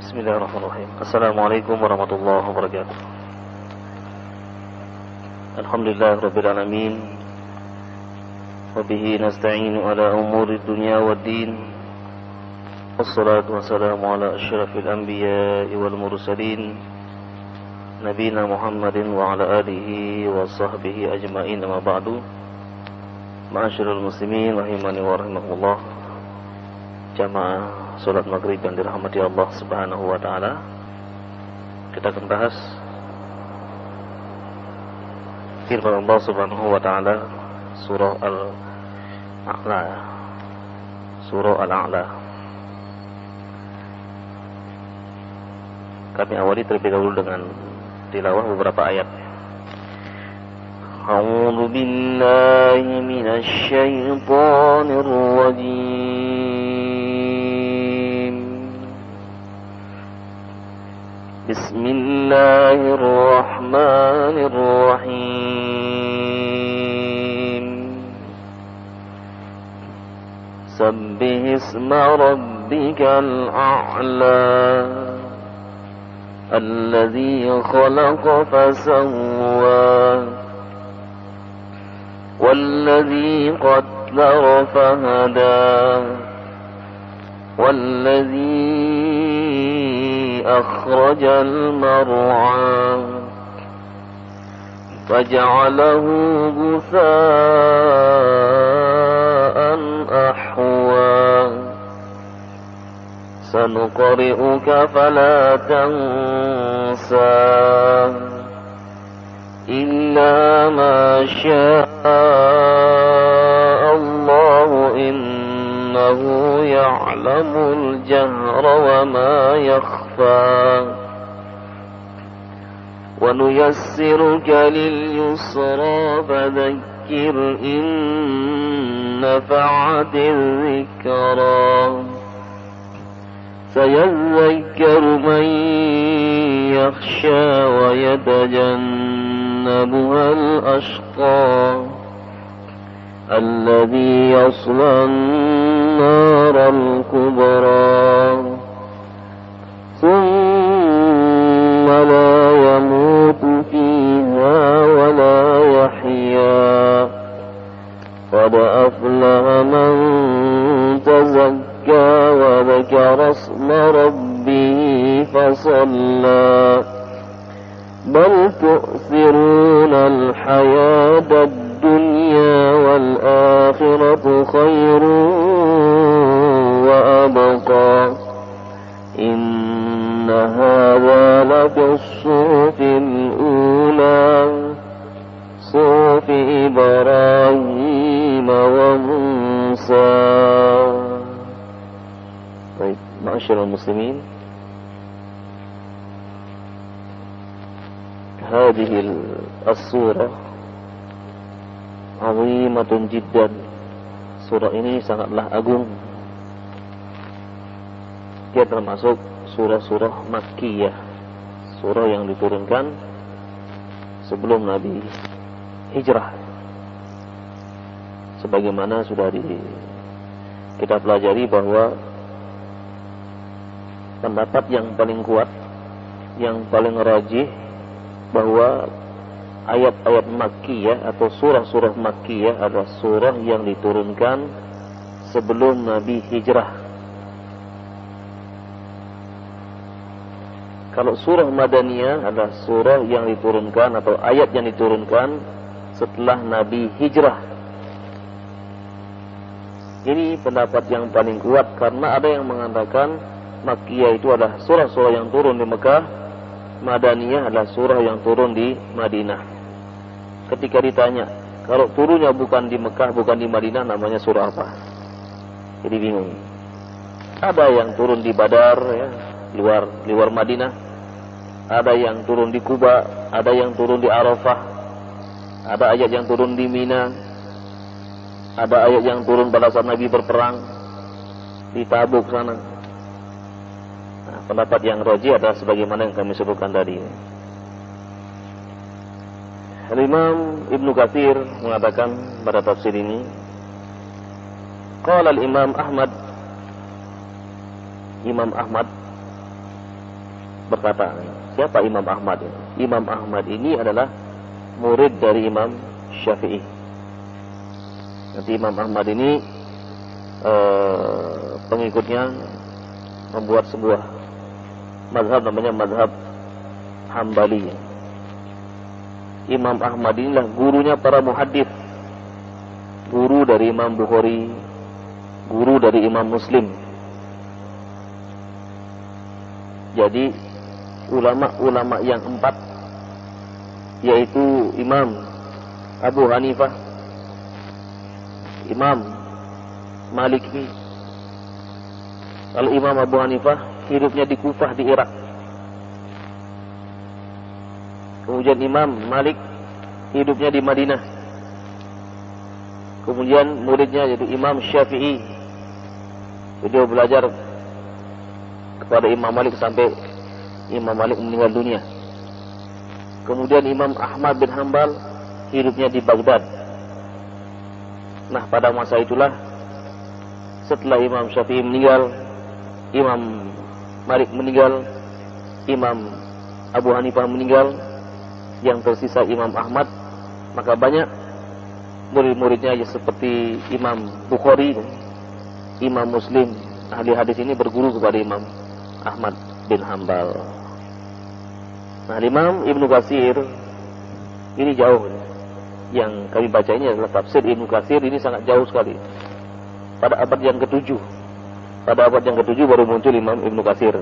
Bismillahirrahmanirrahim. Assalamualaikum warahmatullahi wabarakatuh. Alhamdulillahirabbil alamin. Wa bihi nasta'inu ala umuri dunya waddin. Wassalatu wassalamu ala asyrafil anbiya'i wal mursalin. Nabiyina Muhammadin wa ala alihi wa sahbihi ajma'in, amma ba'du. Ma'asyiral muslimin rahimani wa rahimakumullah. Jamaah salat maghrib yang dirahmati Allah Subhanahu wa taala. Kita akan bahas firman Allah Subhanahu wa taala surah Al-A'la. Surah Al-A'la. Kami awali terlebih dahulu dengan tilawah beberapa ayat. A'udzu billahi minasy syaithanir rajim. Bismillahirrahmanirrahim. Sabbih isma rabbikal a'la. Alladzi khalaqa fasawwa. Walladzi qaddara fahada. Walladzi أخرج المرعى فجعله غثاء أحوى سنقرئك فلا تنسى إلا ما شاء الله إنه يعلم الجهر وما يخفى ونيسرك لليسرى فذكر إن نفعت الذكرى سيذكر من يخشى ويتجنبها الأشقى الذي يصلى النار الكبرى ثم لا يموت فيها ولا يحيا قد أفلح من تزكى وذكر اسم ربه فصلى بل تؤثرون الحياة الدنيا والآخرة خير وأبقى إن هذا لفي الصحف الأولى صحف إبراهيم وموسى. Baik, ma'asyiral muslimin, hadhihi as-surah 'azimatun jiddan. Surah ini sangatlah agung. Dia termasuk surah-surah Makkiyah, surah yang diturunkan sebelum Nabi hijrah. Sebagaimana sudah kita pelajari bahwa pendapat yang paling kuat, yang paling rajih, bahwa ayat-ayat Makkiyah atau surah-surah Makkiyah adalah surah yang diturunkan sebelum Nabi hijrah. Kalau surah Madaniyah adalah surah yang diturunkan atau ayat yang diturunkan setelah Nabi hijrah. Ini pendapat yang paling kuat karena ada yang mengatakan Makkiyah itu adalah surah-surah yang turun di Mekah, Madaniyah adalah surah yang turun di Madinah. Ketika ditanya, kalau turunnya bukan di Mekah, bukan di Madinah, namanya surah apa? Jadi bingung. Ada yang turun di Badar, ya, luar Madinah. Ada yang turun di Kuba, ada yang turun di Arafah, ada ayat yang turun di Mina, ada ayat yang turun pada saat Nabi berperang di Tabuk sana. Nah, pendapat yang rajih adalah sebagaimana yang kami sebutkan tadi. Imam Ibnu Katsir mengatakan pada tafsir ini, qala al-Imam Ahmad berkata, siapa Imam Ahmad? Imam Ahmad ini adalah murid dari Imam Syafi'i. Nanti Imam Ahmad ini pengikutnya membuat sebuah mazhab namanya mazhab Hambali. Imam Ahmad inilah gurunya para muhaddits, guru dari Imam Bukhari, guru dari Imam Muslim. Jadi ulama-ulama yang 4, yaitu Imam Abu Hanifah, Imam Maliki. Kalau Imam Abu Hanifah hidupnya di Kufah di Irak. Kemudian Imam Malik hidupnya di Madinah. Kemudian muridnya yaitu Imam Syafi'i. Beliau belajar kepada Imam Malik sampai Imam Malik meninggal dunia. Kemudian Imam Ahmad bin Hanbal hidupnya di Baghdad. Nah, pada masa itulah setelah Imam Syafi'i meninggal, Imam Malik meninggal, Imam Abu Hanifah meninggal, yang tersisa Imam Ahmad. Maka banyak murid-muridnya seperti Imam Bukhari, Imam Muslim, ahli hadis ini berguru kepada Imam Ahmad bin Hanbal. Nah, Imam Ibnu Katsir ini jauh. Yang kami baca ini adalah tafsir Ibnu Katsir, ini sangat jauh sekali. Pada abad yang ke-7. Pada abad yang ke-7 baru muncul Imam Ibnu Katsir.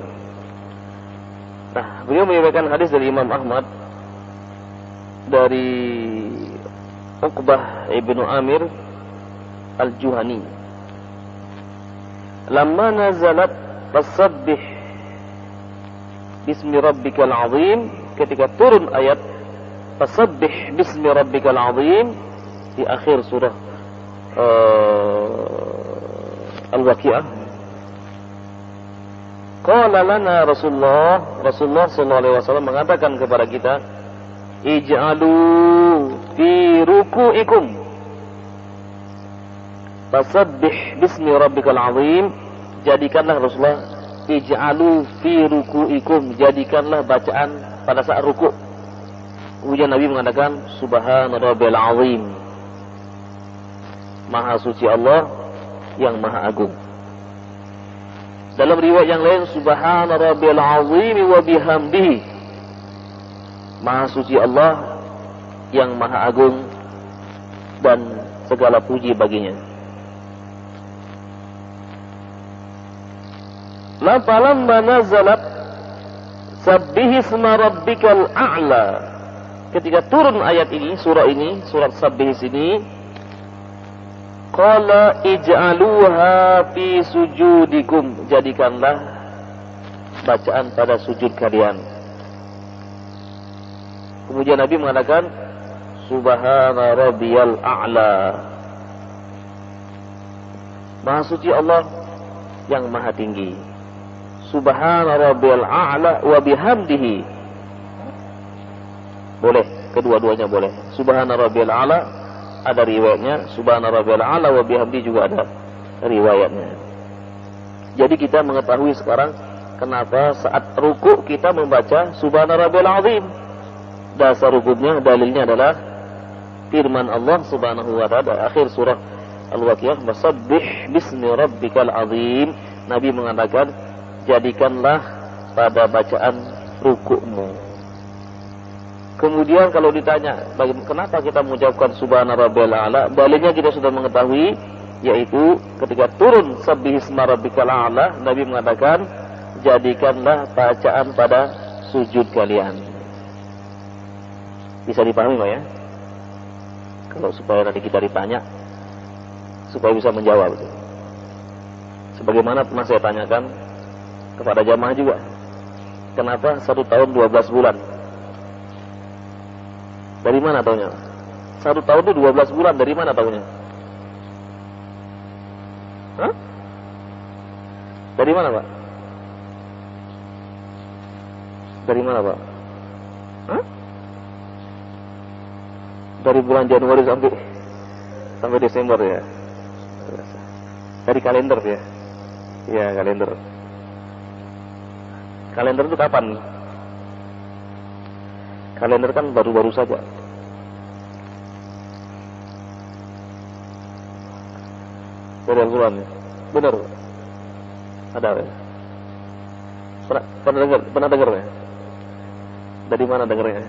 Nah, beliau meriwayatkan hadis dari Imam Ahmad dari Uqbah ibnu Amir al-Juhani. Lamma nazalat fasabbih bismi rabbikal azim, ketika turun ayat fasabbih bismi rabbikal azim di akhir surah Al-Waqiah. Qala lana Rasulullah sallallahu alaihi wasallam mengatakan kepada kita, ij'alu fi ruku'ikum fasabbih bismi rabbikal azim. Jadikanlah Rasulullah, ij'alu fi ruku'ikum, jadikanlah bacaan pada saat ruku'. Kemudian Nabi mengatakan subhana rabbil azim, maha suci Allah yang maha agung. Dalam riwayat yang lain subhana rabbil azim wa bihamdihi, maha suci Allah yang maha agung dan segala puji baginya. Falamma nazalat sabbihisma rabbikal a'la, ketika turun ayat ini, surah ini, surat Sabbihis ini, qala ij'aluha fi sujudikum, jadikanlah bacaan pada sujud kalian. Kemudian Nabi mengatakan subhana rabbiyal a'la, maha suci Allah yang maha tinggi. Subhana rabbiyal a'la wa bihamdihi, boleh, kedua-duanya boleh. Subhana rabbiyal a'la ada riwayatnya, subhana rabbiyal a'la wa bihamdi juga ada riwayatnya. Jadi kita mengetahui sekarang kenapa saat ruku kita membaca subhana rabbiyal azim. Dasar hukumnya, dalilnya adalah firman Allah Subhanahu wa taala akhir surah Al-Waqiah, "Wasabbih bismi rabbikal azim." Nabi mengatakan, jadikanlah pada bacaan rukukmu. Kemudian kalau ditanya, kenapa kita mengucapkan subhana rabbiyal a'la? Dalilnya kita sudah mengetahui, yaitu ketika turun sabbihisma rabbikal a'la, Nabi mengatakan, jadikanlah bacaan pada sujud kalian. Bisa dipahami Pak ya? Kalau supaya nanti kita ditanya, supaya bisa menjawab. Sebagaimana pernah saya tanyakan kepada jamaah juga, kenapa 1 tahun 12 bulan? Dari mana taunya? 1 tahun itu 12 bulan, dari mana taunya? Hah? Dari mana Pak? Dari mana Pak? Hah? Dari bulan Januari sampai Desember ya. Dari kalender ya. Iya, kalender. Kalender itu kapan? Kalender kan baru-baru saja. Dari Al-Quran ya? Benar. Ada ya? Pernah dengar ya? Dari mana dengarnya?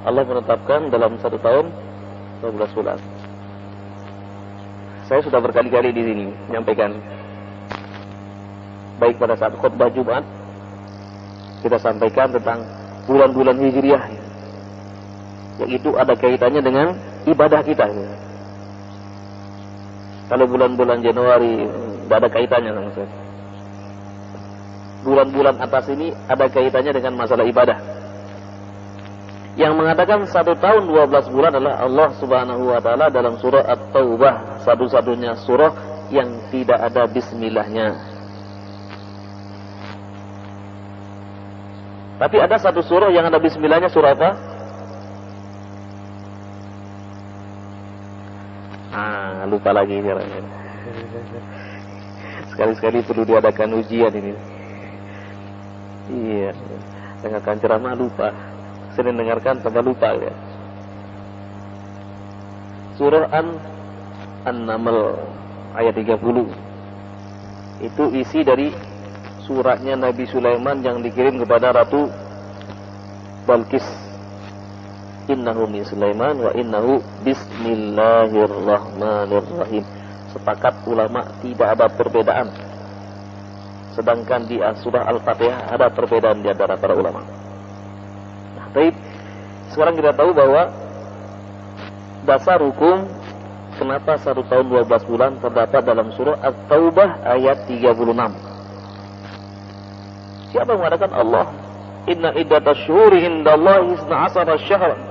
Allah menetapkan dalam 1 tahun 12 bulan. Saya sudah berkali-kali di sini menyampaikan, baik pada saat khutbah Jumat kita sampaikan tentang bulan-bulan Hijriah, yaitu ada kaitannya dengan ibadah kita. Kalau bulan-bulan Januari tidak ada kaitannya sama saya. Bulan-bulan atas ini ada kaitannya dengan masalah ibadah. Yang mengatakan 1 tahun 12 bulan adalah Allah Subhanahu wa taala dalam surah At-Taubah, satu-satunya surah yang tidak ada bismillahnya. Tapi ada satu surah yang ada bismillahnya, surah apa? Lupa lagi sekarang. Sekali-sekali perlu diadakan ujian ini. Iya, dengarkan ceramah lupa. Sering dengarkan tambah lupa ya. Surah An-Naml ayat 30. Itu isi dari suratnya Nabi Sulaiman yang dikirim kepada Ratu Balqis. Innahu min Sulaiman wa innahu bismillahirrahmanirrahim. Sepakat ulama tidak ada perbedaan. Sedangkan di surah Al-Fatihah ada perbedaan di antara para ulama. Nah, baik. Sekarang kita tahu bahwa dasar hukum kenapa 1 tahun 12 bulan terdapat dalam surah At-Taubah ayat 36. Siapa yang mengatakan Allah? Inna iddatash syuhuri indallahi 12 syahran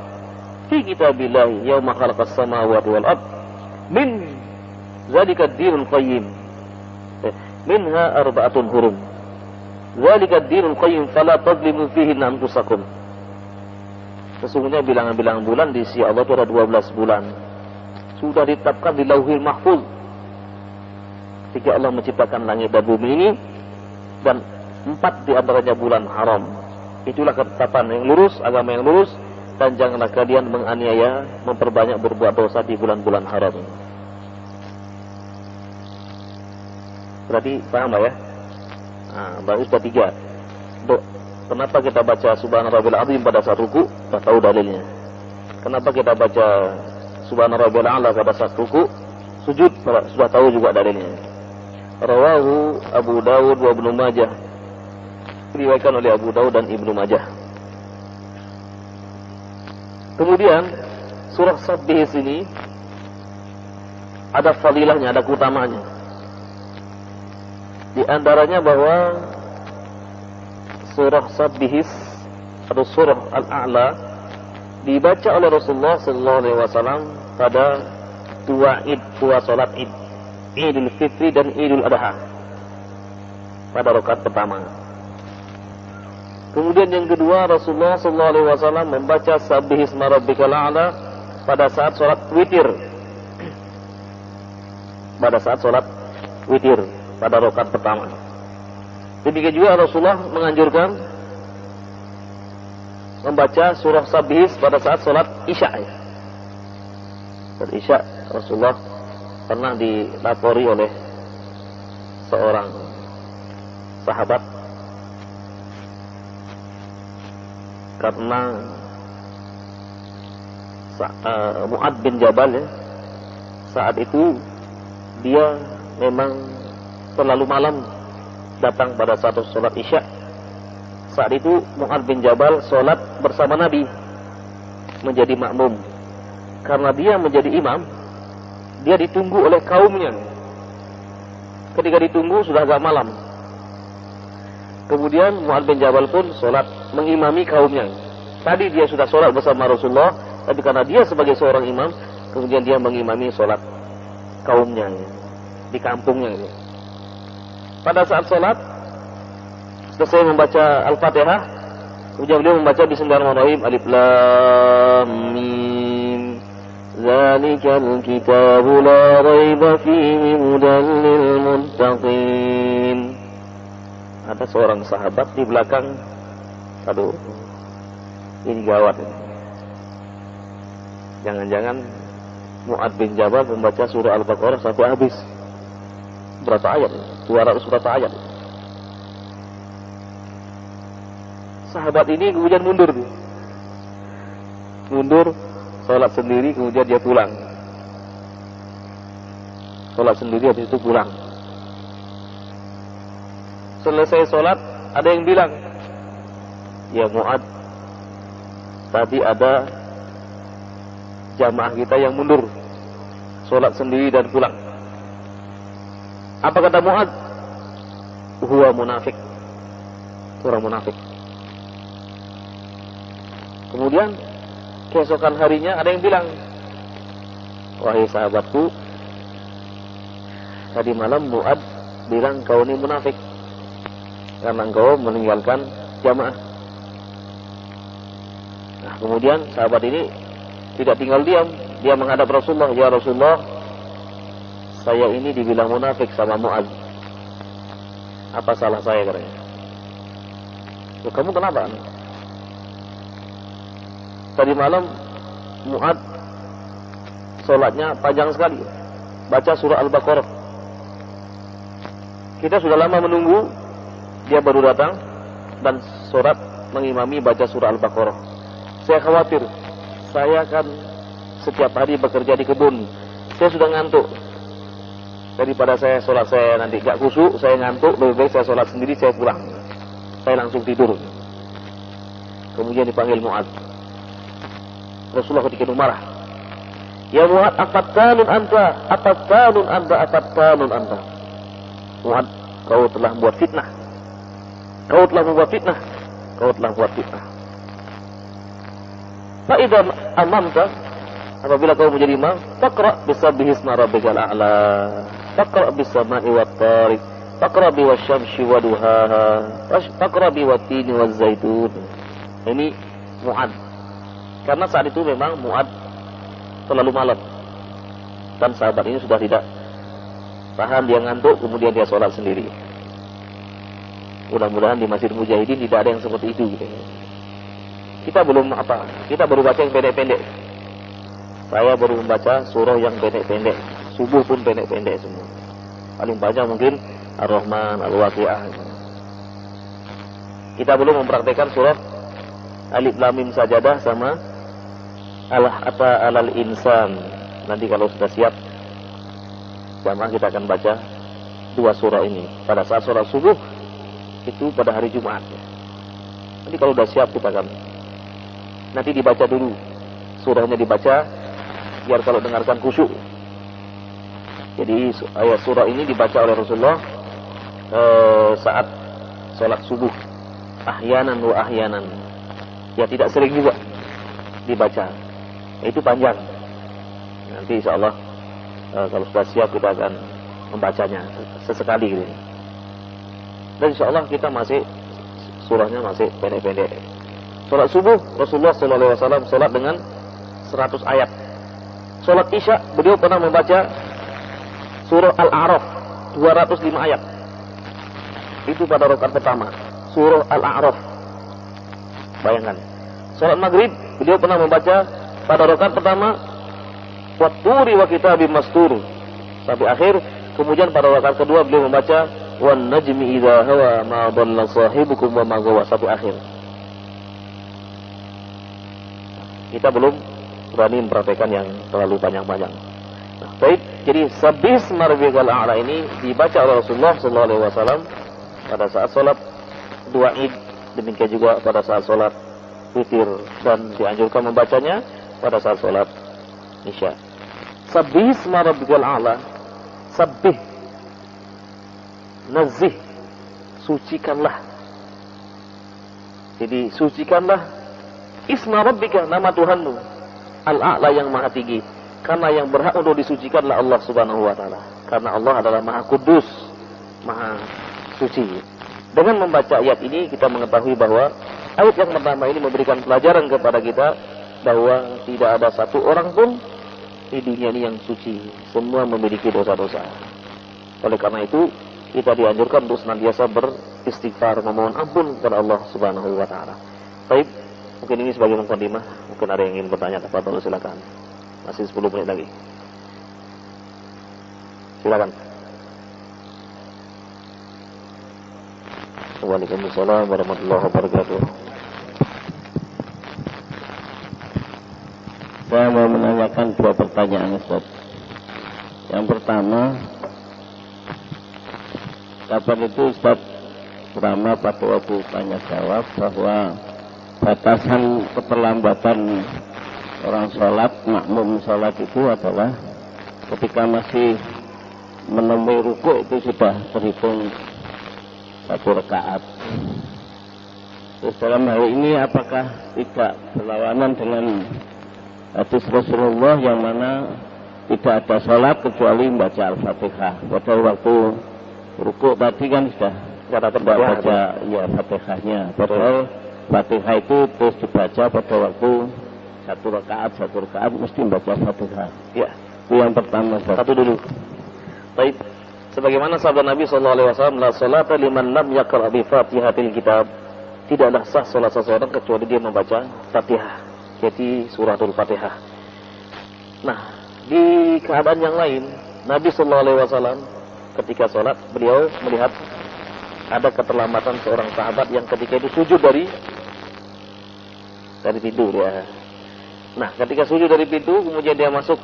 fi kitabillahi yauma khalaqas samawati wal ard min zalika ad-dinul qayyim minha arba'atun hurum zalika ad-dinul qayyim fala tadlimu fihi anfusakum. Sesungguhnya bilangan-bilangan bulan di sisi Allah itu ada 12 bulan. Sudah ditetapkan di Lauhil Mahfuz ketika Allah menciptakan langit dan bumi ini, dan 4 di antaranya bulan haram. Itulah ketetapan yang lurus, agama yang lurus. Dan janganlah kalian menganiaya, memperbanyak berbuat dosa di bulan-bulan haram. Berarti paham lah ya? Berarti sudah 3. Kenapa kita baca Subhana Rabbil Azim pada saat ruku? Sudah tahu dalilnya. Kenapa kita baca Subhana Rabbil A'la pada saat ruku? Sujud, sudah tahu juga dalilnya. Rawahu Abu Dawud wa Ibnu Majah. Diriwayatkan oleh Abu Dawud dan Ibnu Majah. Kemudian surah Sabbih ini ada fadilahnya, ada keutamanya. Di antaranya bahwa surah Sabbih atau surah Al-A'la dibaca oleh Rasulullah SAW pada 2 Id, 2 salat Id, Idul Fitri dan Idul Adha, pada rakaat pertama. Kemudian yang kedua, Rasulullah SAW membaca Sabbih isma rabbikal a'la pada saat sholat witir. Pada saat sholat witir, pada rakaat pertama. Demikian juga Rasulullah menganjurkan membaca surah Sabbih pada saat sholat Isya. Saat Isya, Rasulullah pernah dilapori oleh seorang sahabat karena Mu'ad bin Jabal ya, saat itu dia memang terlalu malam datang pada satu sholat Isya. Saat itu Mu'ad bin Jabal sholat bersama Nabi, menjadi makmum. Karena dia menjadi imam, dia ditunggu oleh kaumnya. Ketika ditunggu sudah agak malam. Kemudian Mu'ad bin Jabal pun sholat mengimami kaumnya. Tadi dia sudah sholat bersama Rasulullah, tapi karena dia sebagai seorang imam, kemudian dia mengimami sholat kaumnya di kampungnya. Pada saat sholat, selesai membaca Al-Fatihah, kemudian beliau membaca Bismillahirrahmanirrahim, Alif Lam Mim, Zalikal kitabu la raiba fihi hudan lil muttaqin. Ada seorang sahabat di belakang. Aduh, ini gawat. Jangan-jangan Mu'ad bin Jabal membaca surah Al-Baqarah sampai habis. Berapa ayat? 200 berapa ayat? Sahabat ini kemudian mundur. Mundur, sholat sendiri, kemudian dia pulang. Sholat sendiri, habis itu pulang. Selesai sholat, ada yang bilang, ya Mu'ad, tadi ada jamaah kita yang mundur, sholat sendiri dan pulang. Apa kata Mu'ad? Huwa munafik. Orang munafik. Kemudian keesokan harinya ada yang bilang, wahai sahabatku, tadi malam Mu'ad bilang kau ini munafik karena engkau meninggalkan jamaah. Nah, kemudian sahabat ini tidak tinggal diam, dia menghadap Rasulullah, ya Rasulullah, saya ini dibilang munafik sama Mu'ad. Apa salah saya katanya? Kamu kenapa? Tadi malam Mu'ad sholatnya panjang sekali, baca surah Al-Baqarah. Kita sudah lama menunggu, dia baru datang dan sholat mengimami baca surah Al-Baqarah. Saya khawatir, saya kan setiap hari bekerja di kebun, saya sudah ngantuk. Daripada saya sholat saya nanti gak khusyuk, saya ngantuk, lebih baik saya sholat sendiri, saya pulang. Saya langsung tidur. Kemudian dipanggil Mu'ad. Rasulullah ketika itu marah. Ya Mu'ad, afattanun anta, afattanun anta, afattanun anta. Mu'ad, kau telah membuat fitnah. Kau telah membuat fitnah. Kau telah membuat fitnah. Fa'idha amamta, apabila kau menjadi imam, faqra' bisabbihisma rabbikal a'la. Faqra' bis-sama'i wat-tariq. Faqra' biwasyamsi wa duhaha. Faqra' biwattini waz-zaitun. Ini Mu'ad. Karena saat itu memang Mu'ad terlalu malam. Dan sahabat ini sudah tidak tahan, dia ngantuk, kemudian dia sholat sendiri. Mudah-mudahan di Masjid Mujahidin tidak ada yang seperti itu gitu. Kita belum apa, kita baru baca yang pendek-pendek. Saya baru membaca surah yang pendek-pendek. Subuh pun pendek-pendek semua. Paling panjang mungkin Ar-Rahman, Al-Waqi'ah. Kita belum mempraktekkan surah Alif Lam Mim Sajadah sama Al-Ata alal insan. Nanti kalau sudah siap, jamaah kita akan baca 2 surah ini pada saat sholat subuh itu pada hari Jumat. Nanti kalau sudah siap kita akan nanti dibaca dulu surahnya, dibaca biar kalau dengarkan khusyuk. Jadi ayat surah ini dibaca oleh Rasulullah saat sholat subuh, ahyanan wa ahyanan. Ya tidak sering juga dibaca. Itu panjang. Nanti insya Allah kalau sudah siap kita akan membacanya sesekali gitu. Dan insya Allah kita masih surahnya masih pendek-pendek. Sholat subuh Rasulullah SAW sholat dengan 100 ayat. Sholat isya beliau pernah membaca surah Al-A'raf 205 ayat. Itu pada rakaat pertama. Surah Al-A'raf. Bayangkan. Sholat maghrib beliau pernah membaca pada rakaat pertama Watturi wa kitabim mastur sampai akhir. Kemudian pada rakaat kedua beliau membaca wan najmi idza hawa ma dhalla sahibukum wa ma ghawa sampai akhir. Kita belum berani mempraktekkan yang terlalu panjang-panjang. Nah, baik, jadi sabbih marbikal a'la ini dibaca oleh Rasulullah sallallahu alaihi wasallam pada saat salat 2 Id, demikian juga pada saat salat witir, dan dianjurkan membacanya pada saat salat Isya. Sabbih marbikal a'la. Sabbih, nazih, sucikanlah. Jadi sucikanlah isma rabbika, nama Tuhanmu, al-a'la yang maha tinggi. Karena yang berhak untuk disucikanlah Allah Subhanahu wa taala. Karena Allah adalah maha kudus, maha suci. Dengan membaca ayat ini kita mengetahui bahwa ayat yang pertama ini memberikan pelajaran kepada kita bahwa tidak ada satu orang pun di dunia ini yang suci, semua memiliki dosa-dosa. Oleh karena itu, kita dianjurkan untuk senantiasa beristighfar, memohon ampun kepada Allah Subhanahu wa taala. Baik, mungkin ini sebagai mukadimah, mungkin ada yang ingin bertanya, tafadhol silakan. Masih 10 menit lagi. Silakan. Waalaikumsalam warahmatullahi wabarakatuh. Saya mau menanyakan 2 pertanyaan, Ustaz. Yang pertama, kapan itu Ustaz Rama pada waktu tanya jawab bahwa batasan keterlambatan orang sholat, makmum sholat itu adalah ketika masih menemui rukuk itu sudah terhitung 1 rakaat. Terus dalam hal ini apakah tidak berlawanan dengan hadis Rasulullah yang mana tidak ada sholat kecuali membaca Al-Fatihah? Pada waktu rukuk tadi kan sudah baca ya Fatihahnya. Padahal Fatihah itu terus dibaca pada waktu 1 rakaat mesti membaca Fatihah. Ya, itu yang pertama. Satu dulu. Baik. Sebagaimana sabda Nabi SAW, la salata liman lam yaqra bi Fatihatil Kitab. Tidaklah sah salat seseorang kecuali dia membaca Fatihah, yaitu suratul Fatihah. Nah, di keadaan yang lain, Nabi SAW ketika salat, beliau melihat ada keterlambatan seorang sahabat yang ketika itu sujud dari pintu dia. Nah, ketika sujud dari pintu, kemudian dia masuk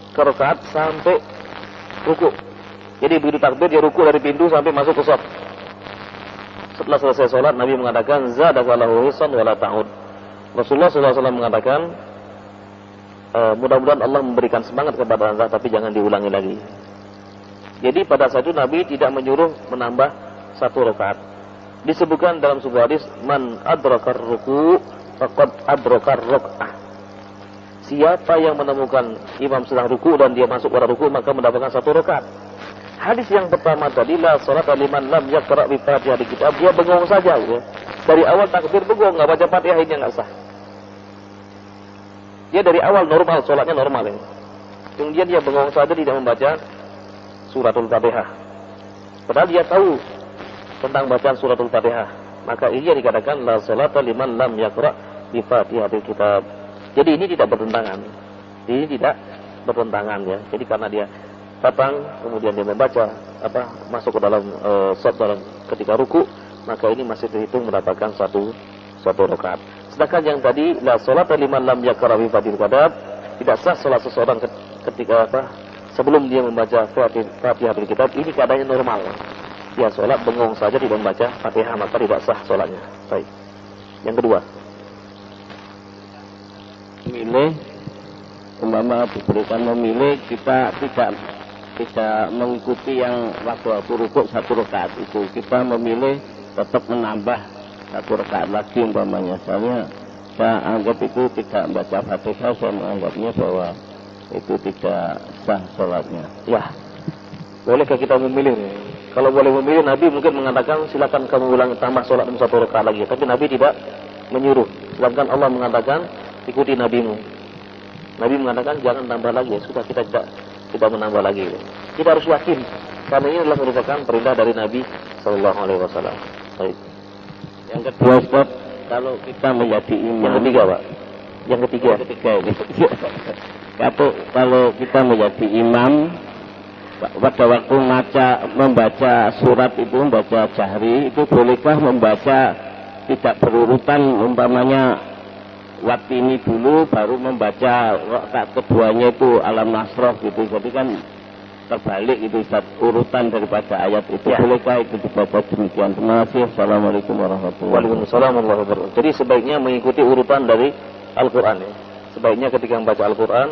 ke rakaat sampai ruku. Jadi begitu takbir dia ruku dari pintu sampai masuk ke shaf. Setelah selesai sholat, Nabi mengatakan zadakallahu hisan wala ta'ud. Rasulullah SAW mengatakan mudah-mudahan Allah memberikan semangat kepada anda, tapi jangan diulangi lagi. Jadi pada saat itu Nabi tidak menyuruh menambah 1 rakaat. Disebutkan dalam sebuah hadis, man adrakar ruku faqad adrakar rak'ah. Siapa yang menemukan imam sedang ruku dan dia masuk pada ruku, maka mendapatkan 1 rakaat. Hadis yang pertama tadi, la salat liman lam yaqra bi Fatihatil Kitab, dia bengong saja gitu. Dari awal takbir bengong, enggak baca Fatihah, ini enggak sah. Dia dari awal normal, salatnya normal ya. Kemudian dia bengong saja, tidak membaca suratul Fatihah. Padahal dia tahu tentang bacaan suratul Fatihah. Maka ini dikatakan la salat liman lam yaqra bi Fatihatil Kitab. Jadi ini tidak bertentangan. Ini tidak bertentangan ya. Jadi karena dia datang, kemudian dia membaca masuk ke dalam shaf dalam ketika ruku, maka ini masih terhitung mendapatkan satu rakaat. Sedangkan yang tadi la salata liman lam yaqra bi Fatihatil Kitab, tidak sah salat seseorang ketika sebelum dia membaca Fatihatul Kitab, ini keadaannya normal. Dia salat bengong saja tidak membaca Fatihah, maka tidak sah salatnya. Baik. Yang kedua, memilih, umpama diberikan memilih, kita tidak mengikuti yang waktu rukuk 1 rakaat itu, kita memilih tetap menambah 1 rakaat lagi umpamanya. Soalnya saya anggap itu tidak membaca Fatihah, saya menganggapnya bahwa itu tidak sah sholatnya. Ya, bolehkah kita memilih? Kalau boleh memilih, Nabi mungkin mengatakan silakan kamu ulang tambah sholat 1 rakaat lagi. Tapi Nabi tidak menyuruh. Sedangkan Allah mengatakan ikuti nabimu. Nabi mengatakan jangan tambah lagi. Sudah, kita tidak menambah lagi. Kita harus yakin karena ini adalah merupakan perintah dari Nabi Sallallahu Alaihi Wasallam. Baik. Yang kedua, Ustaz, kalau kita menjadi imam. Yang ketiga, Pak. Yang ketiga ini. Kalau kita menjadi imam, pada waktu membaca surat itu, membaca jahri itu, bolehkah membaca tidak berurutan, umpamanya waktu ini dulu baru membaca rakaat keduanya itu Alam Nasroh gitu, jadi kan terbalik itu urutan daripada ayat itu. Ya. Bolehkah itu dibaca demikian? Terima kasih. Assalamualaikum warahmatullahi wabarakatuh. Jadi sebaiknya mengikuti urutan dari Al-Quran ya. Sebaiknya ketika membaca Al-Quran,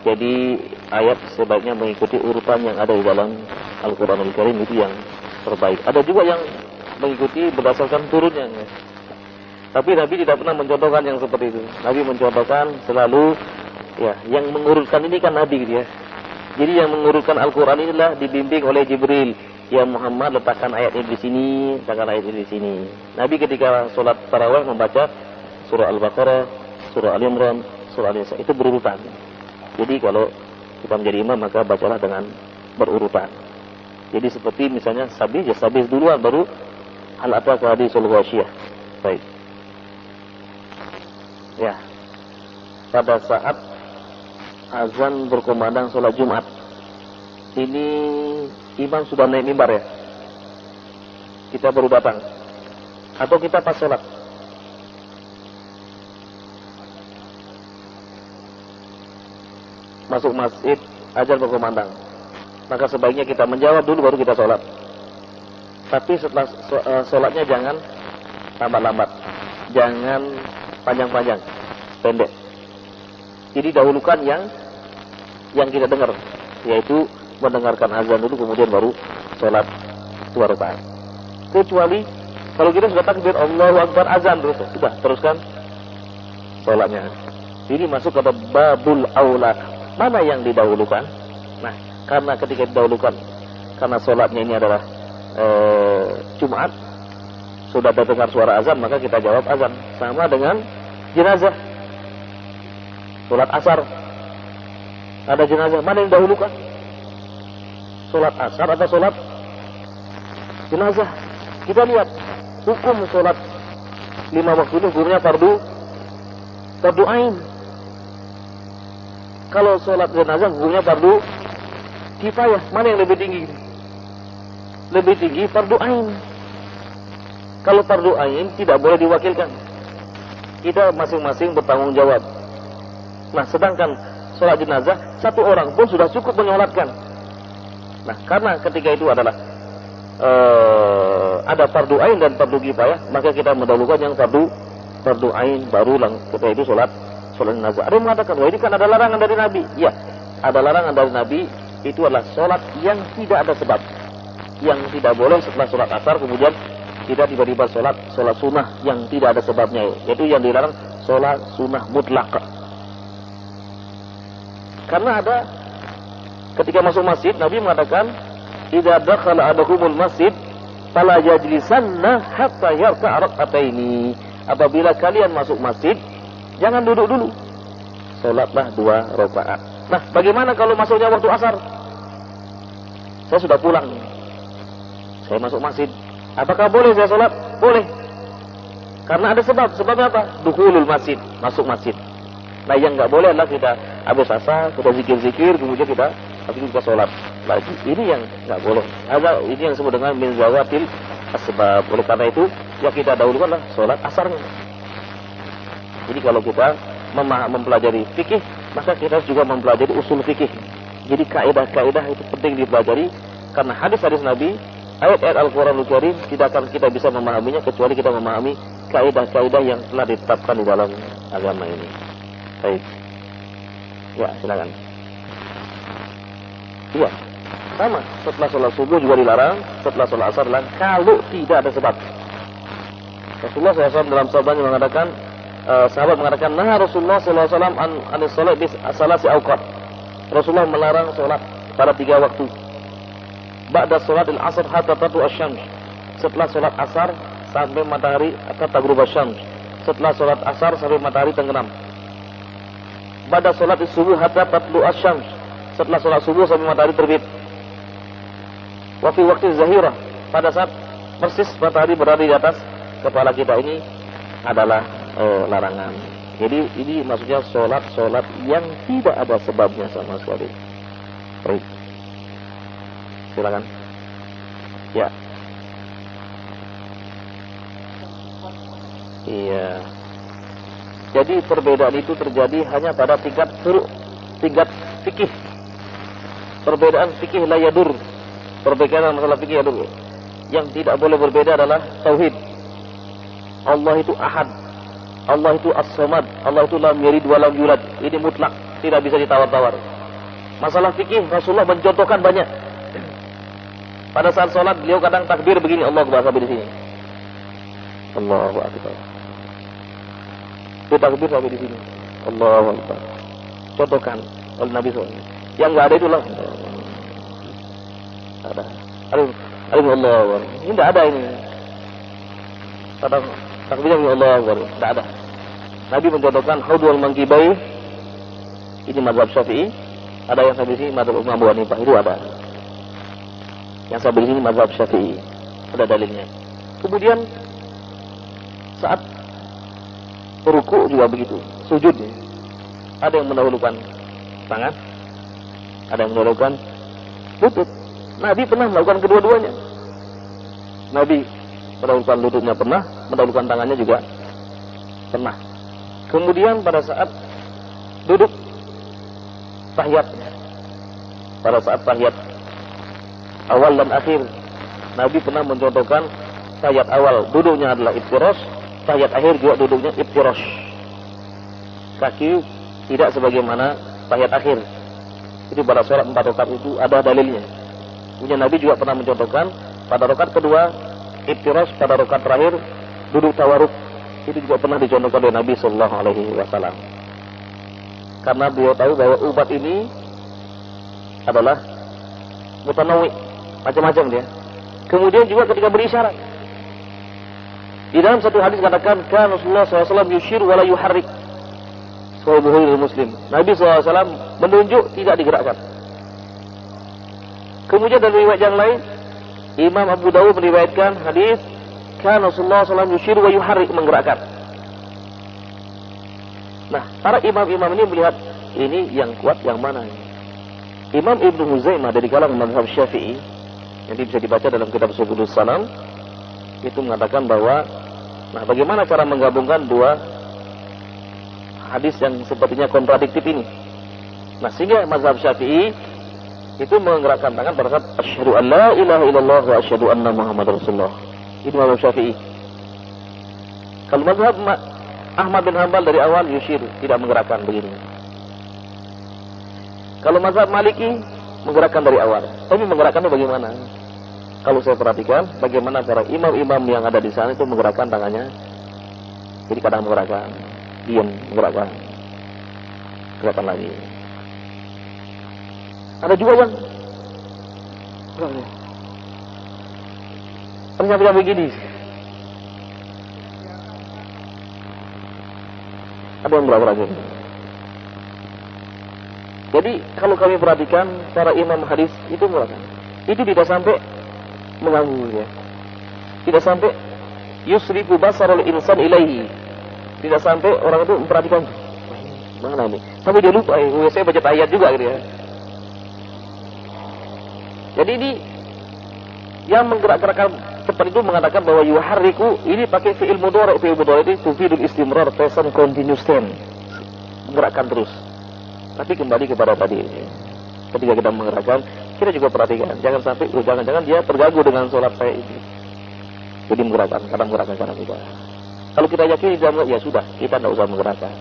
jadi ayat sebaiknya mengikuti urutan yang ada di dalam Al-Quranul Karim, itu yang terbaik. Ada juga yang mengikuti berdasarkan turunnya ya. Tapi Nabi tidak pernah mencontohkan yang seperti itu. Nabi mencontohkan selalu ya, yang mengurutkan ini kan Nabi gitu ya. Jadi yang mengurutkan Al-Quran inilah dibimbing oleh Jibril. Ya Muhammad, letakkan ayat ini di sini, letakkan ayat ini di sini. Nabi ketika sholat tarawih membaca surah Al-Baqarah, surah Al-Imran, surah Al-Nisa, itu berurutan. Jadi kalau kita menjadi imam maka bacalah dengan berurutan. Jadi seperti misalnya sabih, ya sabih duluan baru hal ataka hadisul ghasyiyah. Baik. Ya. Pada saat azan berkumandang sholat Jumat, ini imam sudah naik mimbar ya? Kita baru datang atau kita pas sholat? Masuk masjid, azan berkumandang, maka sebaiknya kita menjawab dulu baru kita sholat. Tapi setelah sholatnya jangan lambat-lambat, jangan panjang-panjang, pendek. Jadi dahulukan yang kita dengar, yaitu mendengarkan azan dulu kemudian baru sholat 2 rakaat. Kecuali kalau kita sudah takbir Allahu Akbar azan terus, sudah teruskan sholatnya. Ini masuk ke babul aula. Mana yang didahulukan? Nah, karena ketika didahulukan, karena sholatnya ini adalah Jumat, sudah dengar suara azan, maka kita jawab azan. Sama dengan jenazah, sholat asar, ada jenazah, mana yang didahulukan? Sholat asar atau sholat jenazah? Kita lihat hukum sholat 5 waktu itu hukumnya fardu ain. Kalau sholat jenazah hukumnya fardu kifayah. Mana yang lebih tinggi? Lebih tinggi fardu ain. Kalau fardu ain tidak boleh diwakilkan. Kita masing-masing bertanggung jawab. Nah, sedangkan sholat jenazah satu orang pun sudah cukup menyolatkan. Nah, karena ketika itu adalah ada fardu ain dan fardu kifayah, maka kita mendahulukan yang fardu ain, baru setelah itu sholat jenazah. Ada yang mengatakan, wah ini kan ada larangan dari Nabi. Ya, ada larangan dari Nabi, itu adalah sholat yang tidak ada sebab, yang tidak boleh setelah sholat asar kemudian kita tiba-tiba sholat sunnah yang tidak ada sebabnya, yaitu yang dilarang sholat sunnah mutlak. Karena ada ketika masuk masjid Nabi mengatakan, idza dakhala ahadukumul masjid fala yajlisanna hatta yarka'a rak'ataini. Apabila kalian masuk masjid, jangan duduk dulu, salatlah 2 rakaat. Nah, bagaimana kalau masuknya waktu asar? Saya sudah pulang, saya masuk masjid, apakah boleh saya salat? Boleh, karena ada sebab. Sebabnya apa? Dukhulul masjid, masuk masjid. Nah, yang nggak boleh adalah kita habis asar, kita zikir-zikir, kemudian kita sholat lagi. Ini yang nggak boleh. Ada ini yang disebut dengan min zawatil asbab. Oleh karena itu, ya kita dahulukanlah sholat asarnya. Jadi kalau kita mempelajari fikih, maka kita juga mempelajari usul fikih. Jadi kaidah-kaidah itu penting dipelajari, karena hadis-hadis Nabi, ayat-ayat Al-Quranul Karim tidak akan kita bisa memahaminya kecuali kita memahami kaidah-kaidah yang telah ditetapkan di dalam agama ini. Baik. Ya, silakan. Iya, sama. Setelah sholat subuh juga dilarang, setelah sholat asar dilarang, kalau tidak ada sebab. Rasulullah SAW dalam sabdanya mengatakan, sahabat mengatakan, nah Rasulullah SAW anis sholat bis asalasi awqat. Rasulullah melarang sholat pada 3 waktu. Ba'da sholat al-asr hatta tatu asyams. Setelah sholat asar sampai matahari akan taghrub asyams. Setelah sholat asar sampai matahari tenggelam. Ba'da sholat subuh hatta tatlu asyams. Setelah sholat subuh sampai matahari terbit. Wa fi waqti zahirah, pada saat persis matahari berada di atas kepala kita, ini adalah larangan. Jadi ini maksudnya sholat yang tidak ada sebabnya sama sekali. Baik, silakan. Ya. Iya. Jadi perbedaan itu terjadi hanya pada tingkat fikih. Perbedaan fikih la yadur. Perbedaan masalah fikih yadur. Yang tidak boleh berbeda adalah tauhid. Allah itu ahad, Allah itu as-samad, Allah itu lam yalid wa lam yulad. Ini mutlak, tidak bisa ditawar-tawar. Masalah fikih Rasulullah mencontohkan banyak. Pada saat sholat beliau kadang takbir begini, Allahu Akbar, sampai di sini. Allahu Akbar. Itu takbir sampai di sini. Allahu Akbar. Contohkan oleh Nabi SAW. Yang enggak ada itulah. Ada. Allah. Ini enggak ada ini. Kata takbirnya Allah Akbar, tidak ada. Nabi mencontohkan haudul mangkibai ini mazhab Syafi'i, ada yang sampai sini mazhab Imam Abu Hanifah, itu ada. Yang sampai sini mazhab Syafi'i, ada dalilnya. Kemudian saat ruku juga begitu, sujud. Ada yang mendahulukan tangan, ada yang mendahulukan lutut. Nabi pernah melakukan kedua-duanya. Nabi mendahulukan lututnya pernah, mendahulukan tangannya juga pernah. Kemudian pada saat duduk tahiyat, pada saat tahiyat awal dan akhir, Nabi pernah mencontohkan tahiyat awal duduknya adalah iftirash, tahiyat akhir juga duduknya iftirash. Kaki tidak sebagaimana tahiyat akhir. Itu pada sholat 4 rakaat itu ada dalilnya. Kemudian Nabi juga pernah mencontohkan pada rakaat kedua iftirash, pada rakaat terakhir duduk tawarruk. Itu juga pernah dicontohkan oleh Nabi sallallahu alaihi wasallam. Karena beliau tahu bahwa umat ini adalah mutanawi, macam-macam dia. Kemudian juga ketika berisyarat, di dalam satu hadis katakan kan Rasulullah SAW yushir wala yuharrik. Sahih Bukhari dan Muslim. Nabi SAW menunjuk, tidak digerakkan. Kemudian dari riwayat yang lain, Imam Abu Dawud meriwayatkan hadis kan Rasulullah SAW yushir wa yuharrik, menggerakkan. Nah, para imam-imam ini melihat ini yang kuat yang mana ini? Imam Ibnu Huzaimah dari kalangan mazhab Syafi'i, yang bisa dibaca dalam kitab Subulus Salam, itu mengatakan bahwa, nah, bagaimana cara menggabungkan dua hadis yang sepertinya kontradiktif ini? Nah, sehingga mazhab Syafi'i itu menggerakkan tangan pada saat asyhadu an la ilaha illallah wa asyhadu anna Muhammadar Rasulullah. Itu mazhab Syafi'i. Kalau mazhab Ahmad bin Hanbal dari awal yushir, tidak menggerakkan begini. Kalau mazhab Maliki menggerakkan dari awal. Tapi menggerakkannya bagaimana? Kalau saya perhatikan bagaimana para imam-imam yang ada di sana itu menggerakkan tangannya. Jadi kadang menggerakkan, diam, menggerakkan, gerakan lagi. Ada juga yang ternyata begini. Ada yang bergerak. Jadi kalau kami perhatikan para imam hadis itu menggerakkan. Itu tidak sampai mengganggu ya. Tidak sampai yusrifu basarul insan ilaihi. Tidak sampai orang itu memperhatikan mana ini. Tapi dia lupa, saya baca ayat juga gitu ya. Jadi ini yang menggerak-gerakkan cepat itu mengatakan bahwa yuharriku ini pakai fi'il mudhari'. Fi'il mudhari' itu tufidul istimrar, present continuous tense. Menggerakkan terus. Tapi kembali kepada tadi, ketika kita menggerakkan, kita juga perhatikan, jangan sampai, jangan-jangan dia terganggu dengan sholat saya itu. Jadi menggerakkan, kadang menggerakkan, kadang tidak. Kalau kita yakin, ya sudah, kita tidak usah menggerakkan.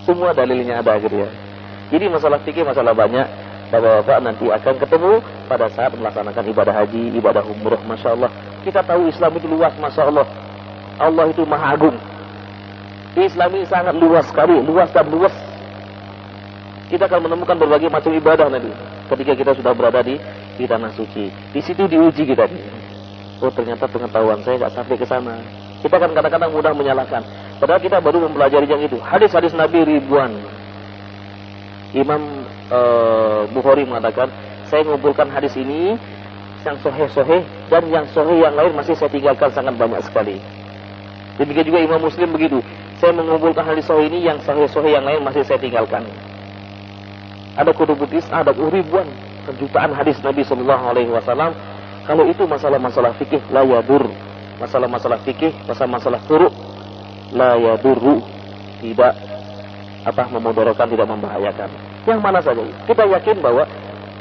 Semua dalilnya ada gitu ya. Jadi masalah fikih, masalah banyak, Bapak-bapak nanti akan ketemu pada saat melaksanakan ibadah haji, ibadah umroh. Masya Allah, kita tahu Islam itu luas, Masya Allah. Allah itu maha agung. Islam ini sangat luas sekali, luas dan luas. Kita akan menemukan berbagai macam ibadah nanti ketika kita sudah berada di tanah suci. Di situ diuji kita. Oh, ternyata pengetahuan saya nggak sampai ke sana. Kita kan kadang-kadang mudah menyalahkan. Padahal kita baru mempelajari yang itu. Hadis-hadis Nabi ribuan. Imam Bukhari mengatakan, saya mengumpulkan hadis ini yang sahih-sahih dan yang sahih yang lain masih saya tinggalkan sangat banyak sekali. Demikian juga Imam Muslim begitu. Saya mengumpulkan hadis sahih ini, yang sahih-sahih yang lain masih saya tinggalkan. Ada kutubutis, ada ribuan, jutaan hadis Nabi sallallahu alaihi wasallam. Kalau itu masalah-masalah fikih la yadur. Masalah-masalah fikih, masalah-masalah furu' la yadurru. Tidak memudaratkan, tidak membahayakan. Yang mana saja. Kita yakin bahwa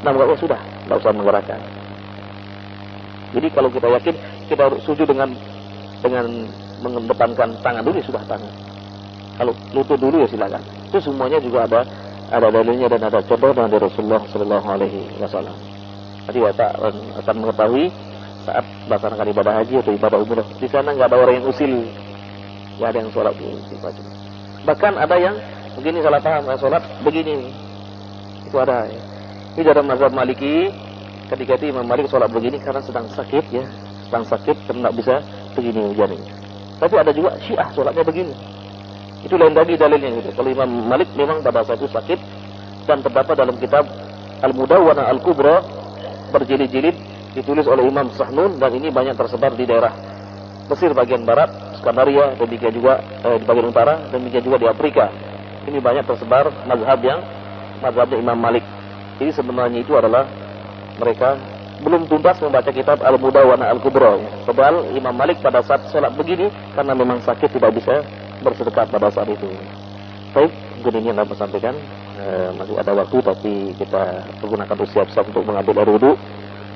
namanya sudah, tidak usah menggerakkan. Jadi kalau kita yakin, kita sujud dengan mengedepankan tangan dulu, ya sudah tangan. Kalau lutut dulu ya silakan. Itu semuanya juga ada dalilnya dan ada contoh dari Rasulullah sallallahu alaihi wasallam. Jadi Bapak akan mengetahui saat melaksanakan ibadah haji atau ibadah umrah, di sana nggak ada orang yang usil, nggak ada yang sholat begini. Bahkan ada yang begini salah paham, sholat begini, itu ada. Ya. Ini dalam mazhab Maliki, ketika itu Imam Malik sholat begini karena sedang sakit ya, sedang sakit karena bisa begini hujan. Tapi ada juga Syiah sholatnya begini. Itu lain tadi dalilnya gitu. Kalau Imam Malik memang pada saat itu sakit dan terdapat dalam kitab Al-Mudawwanah Al-Kubra berjilid-jilid ditulis oleh Imam Sahnun, dan ini banyak tersebar di daerah Mesir bagian barat, Skandaria, demikian juga di bagian utara, demikian juga di Afrika. Ini banyak tersebar mazhabnya Imam Malik. Jadi sebenarnya itu adalah mereka belum tuntas membaca kitab Al-Mudawwanah Al-Kubra. Padahal Imam Malik pada saat sholat begini, karena memang sakit tidak bisa bersedekah pada saat itu. Baik, mungkin ini yang dapat sampaikan. Masih ada waktu, tapi kita pergunakan siap-siap untuk mengambil air wudu.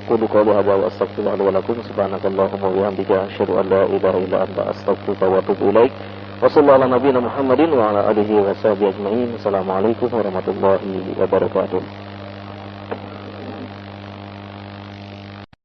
Qulu qawli hadza wa astaghfirullaha wa lakum. Subhanakallahumma wa bihamdika asyhadu an la ilaha illa anta astaghfiruka wa atubu ilaik. Wa sallallahu ala nabiyyina Muhammadin wa ala alihi wa sahbihi ajma'in. Assalamualaikum warahmatullahi wabarakatuh.